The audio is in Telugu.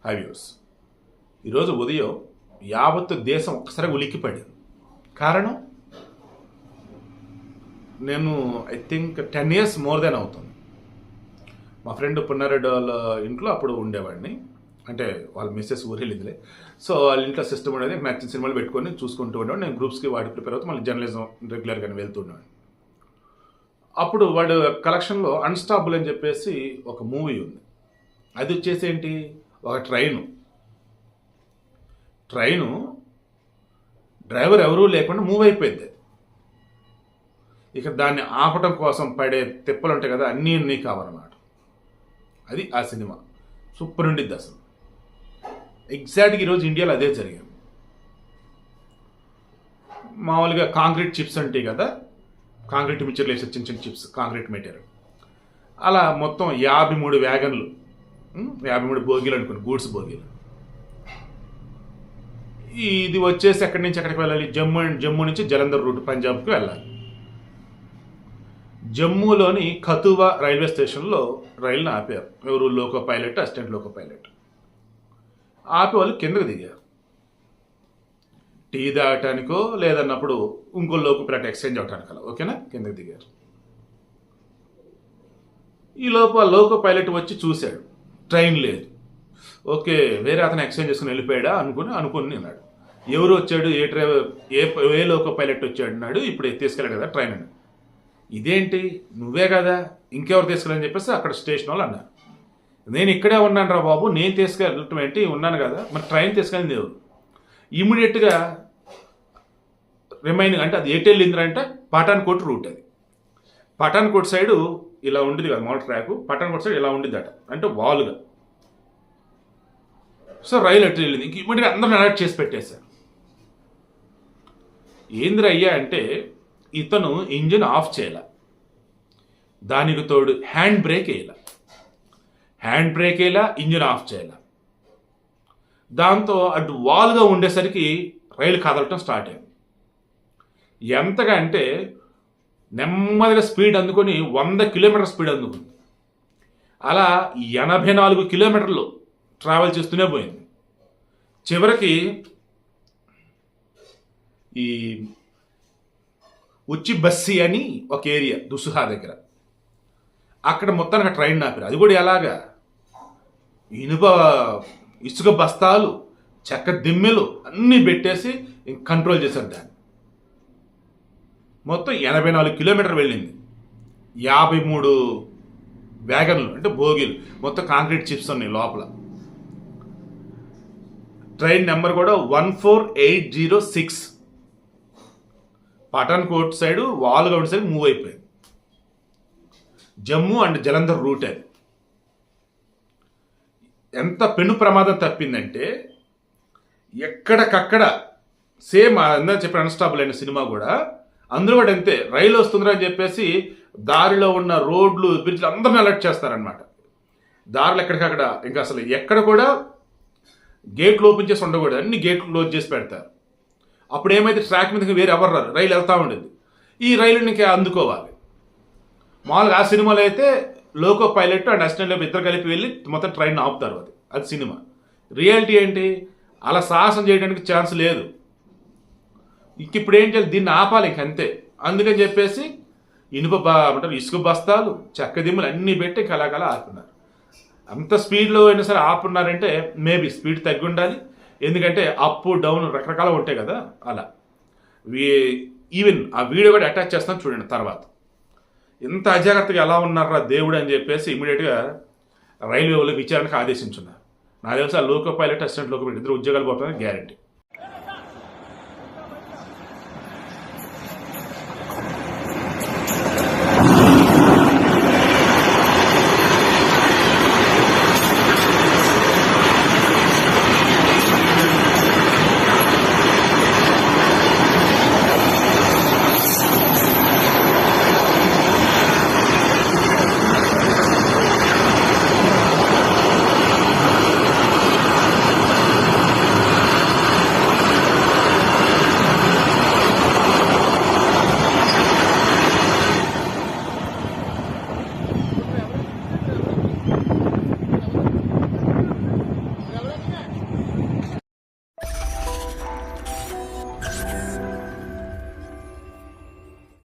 హైవ్యూస్ ఈరోజు ఉదయం యావత్తు దేశం ఒక్కసారి ఉలిక్కిపడింది. కారణం నేను I think 10 years more than అవుతుంది. మా ఫ్రెండ్ పున్నారెడ్డి వాళ్ళ ఇంట్లో అప్పుడు ఉండేవాడిని. అంటే వాళ్ళ మిస్సెస్ ఊరెళ్ళిందిలే. సో వాళ్ళ ఇంట్లో సిస్టమ్ ఉండేది. నచ్చిన సినిమాలు పెట్టుకొని చూసుకుంటూ ఉండేవాడు. నేను గ్రూప్స్కి వాడి ప్రిపేర్ అవుతూ మళ్ళీ జర్నలిజం రెగ్యులర్గానే వెళ్తున్నాను. అప్పుడు వాడు కలెక్షన్లో అన్స్టాపుల్ అని చెప్పేసి ఒక మూవీ ఉంది. అది వచ్చేసి ఏంటి, ఒక ట్రైను డ్రైవర్ ఎవరూ లేకుండా మూవ్ అయిపోయింది. ఇక దాన్ని ఆపటం కోసం పడే తిప్పలు ఉంటాయి కదా, అన్నీ కావాలన్నమాట. అది ఆ సినిమా సూపర్ ఉండిద్ది అసలు. ఎగ్జాక్ట్గా ఈరోజు ఇండియాలో అదే జరిగింది. మామూలుగా కాంక్రీట్ చిప్స్ ఉంటాయి కదా, కాంక్రీట్ మిక్చర్లు వేసే చిన్న చిన్న చిప్స్, కాంక్రీట్ మెటీరియల్. అలా మొత్తం 53 వ్యాగన్లు, 53 బోగీలు అనుకోండి, గూడ్స్ బోగీలు. ఇది వచ్చేసి ఎక్కడి నుంచి ఎక్కడికి వెళ్ళాలి, జమ్మూ నుంచి జలంధర్ రూట్ పంజాబ్కి వెళ్ళాలి. జమ్మూలోని కతువా రైల్వే స్టేషన్లో రైలుని ఆపారు. ఎవరు, loco pilot, assistant loco pilot. ఆపి వాళ్ళు కిందకు దిగారు. టీ తాగటానికో లేదన్నప్పుడు ఇంకో లోకో పైలట్ ఎక్స్చేంజ్ అవటానికి అలా, ఓకేనా, కిందకు దిగారు. ఈ లోపు ఆ లోకో పైలట్ వచ్చి చూశాడు, ట్రైన్ లేదు. ఓకే, వేరే అతను ఎక్స్చేంజ్ చేసుకుని వెళ్ళిపోయాడా అనుకుని అన్నాడు. ఎవరు వచ్చాడు, ఏ డ్రైవర్, ఏ లోకో పైలట్ వచ్చాడు అన్నాడు. ఇప్పుడు తీసుకెళ్ళాడు కదా ట్రైన్ అని. ఇదేంటి, నువ్వే కదా, ఇంకెవరు తీసుకెళ్ళని చెప్పేసి అక్కడ స్టేషన్ వాళ్ళు అన్నారు. నేను ఇక్కడే ఉన్నాను రా బాబు, నేను తీసుకెళ్ళటం ఏంటి, ఉన్నాను కదా, మరి ట్రైన్ తీసుకెళ్ళింది ఎవరు? ఇమీడియట్గా రిమైనింగ్ అంటే అది ఎటు వెళ్ళింది అంటే పఠాన్కోట్ రూట్. అది పఠాన్కోట్ సైడు ఇలా ఉండేది కదా మామూలు ట్రాక్, పఠాన్కోట్ సైడ్ ఇలా ఉండిద్దట, అంటే వాలుగా. సో రైలు ఎటు వెళ్ళింది, ఇంక ఇమీడియట్గా అందరిని అలర్ట్ చేసి పెట్టేశారు. ఏంద్ర అయ్యా అంటే ఇతను ఇంజిన్ ఆఫ్ చేయాల, దానికి తోడు హ్యాండ్ బ్రేక్ వేయాల, ఇంజిన్ ఆఫ్ చేయాల. దాంతో అటు వాల్గా ఉండేసరికి రైలు కదలటం స్టార్ట్ అయింది. ఎంతగా అంటే నెమ్మదిగా స్పీడ్ అందుకొని 100 కిలోమీటర్ స్పీడ్ అందుకుంది. అలా 84 కిలోమీటర్లు ట్రావెల్ చేస్తూనే పోయింది. చివరికి ఈ ఉచ్చి బస్సి అని ఒక ఏరియా దుసుహా దగ్గర, అక్కడ మొత్తానికి ట్రైన్ ఆపారు. అది కూడా ఎలాగా, ఇసుక బస్తాలు, చెక్క దిమ్మెలు అన్నీ పెట్టేసి కంట్రోల్ చేశారు దాన్ని. మొత్తం 84 కిలోమీటర్ వెళ్ళింది. 53 వ్యాగన్లు అంటే బోగీలు, మొత్తం కాంక్రీట్ చిప్స్ ఉన్నాయి లోపల. ట్రైన్ నెంబర్ కూడా 14806. పఠాన్కోట్ సైడు వాలుగా ఉండే సైడ్ మూవ్ అయిపోయింది. Jammu and Jalandhar route. అది ఎంత పెను ప్రమాదం తప్పిందంటే ఎక్కడికక్కడ సేమ్ అందరూ చెప్పిన అన్స్టాపుల్ అయిన సినిమా కూడా అందరూ కూడా అంతే. రైలు వస్తుందిరా అని చెప్పేసి దారిలో ఉన్న రోడ్లు, బ్రిడ్జ్లు అందరిని అలర్ట్ చేస్తారనమాట. దారిలో ఎక్కడికక్కడ ఇంకా అసలు ఎక్కడ కూడా గేట్లు ఓపెన్ చేసి ఉండకూడదు, అన్ని గేట్లు క్లోజ్ చేసి పెడతారు. అప్పుడు ఏమైతే ట్రాక్ మీద వేరే ఎవరు రారు, రైలు వెళ్తూ ఉండేది. ఈ రైలుని ఇంకా అందుకోవాలి. మామూలుగా ఆ సినిమాలో అయితే లోకో పైలట్ అండ్ అసిస్టెంట్ ఇద్దరు కలిపి వెళ్ళి మొత్తం ట్రైన్ ఆపుతారు. అది సినిమా. రియాలిటీ ఏంటి, అలా సాహసం చేయడానికి ఛాన్స్ లేదు. ఇప్పుడు ఏం చేయాలి, దీన్ని ఆపాలి ఇంకంతే. అందుకని చెప్పేసి ఇసుక బస్తాలు, చెక్క దిమ్మలు అన్నీ పెట్టి కలాకలా ఆపున్నారు. అంత స్పీడ్లో అయినా సరే ఆపున్నారంటే మేబీ స్పీడ్ తగ్గి ఉండాలి. ఎందుకంటే అప్ డౌన్ రకరకాలు ఉంటాయి కదా, అలా. ఈవెన్ ఆ వీడియో కూడా అటాచ్ చేస్తాను చూడండి తర్వాత. ఇంత అజాగ్రత్తగా ఎలా ఉన్నారా దేవుడు అని చెప్పేసి ఇమీడియట్గా రైల్వే వాళ్ళు విచారణకు ఆదేశించున్నారు. నాకు తెలిసి ఆ loco pilot, assistant loco pilot ఇద్దరు ఉద్యోగాలు పోతారని గ్యారంటీ.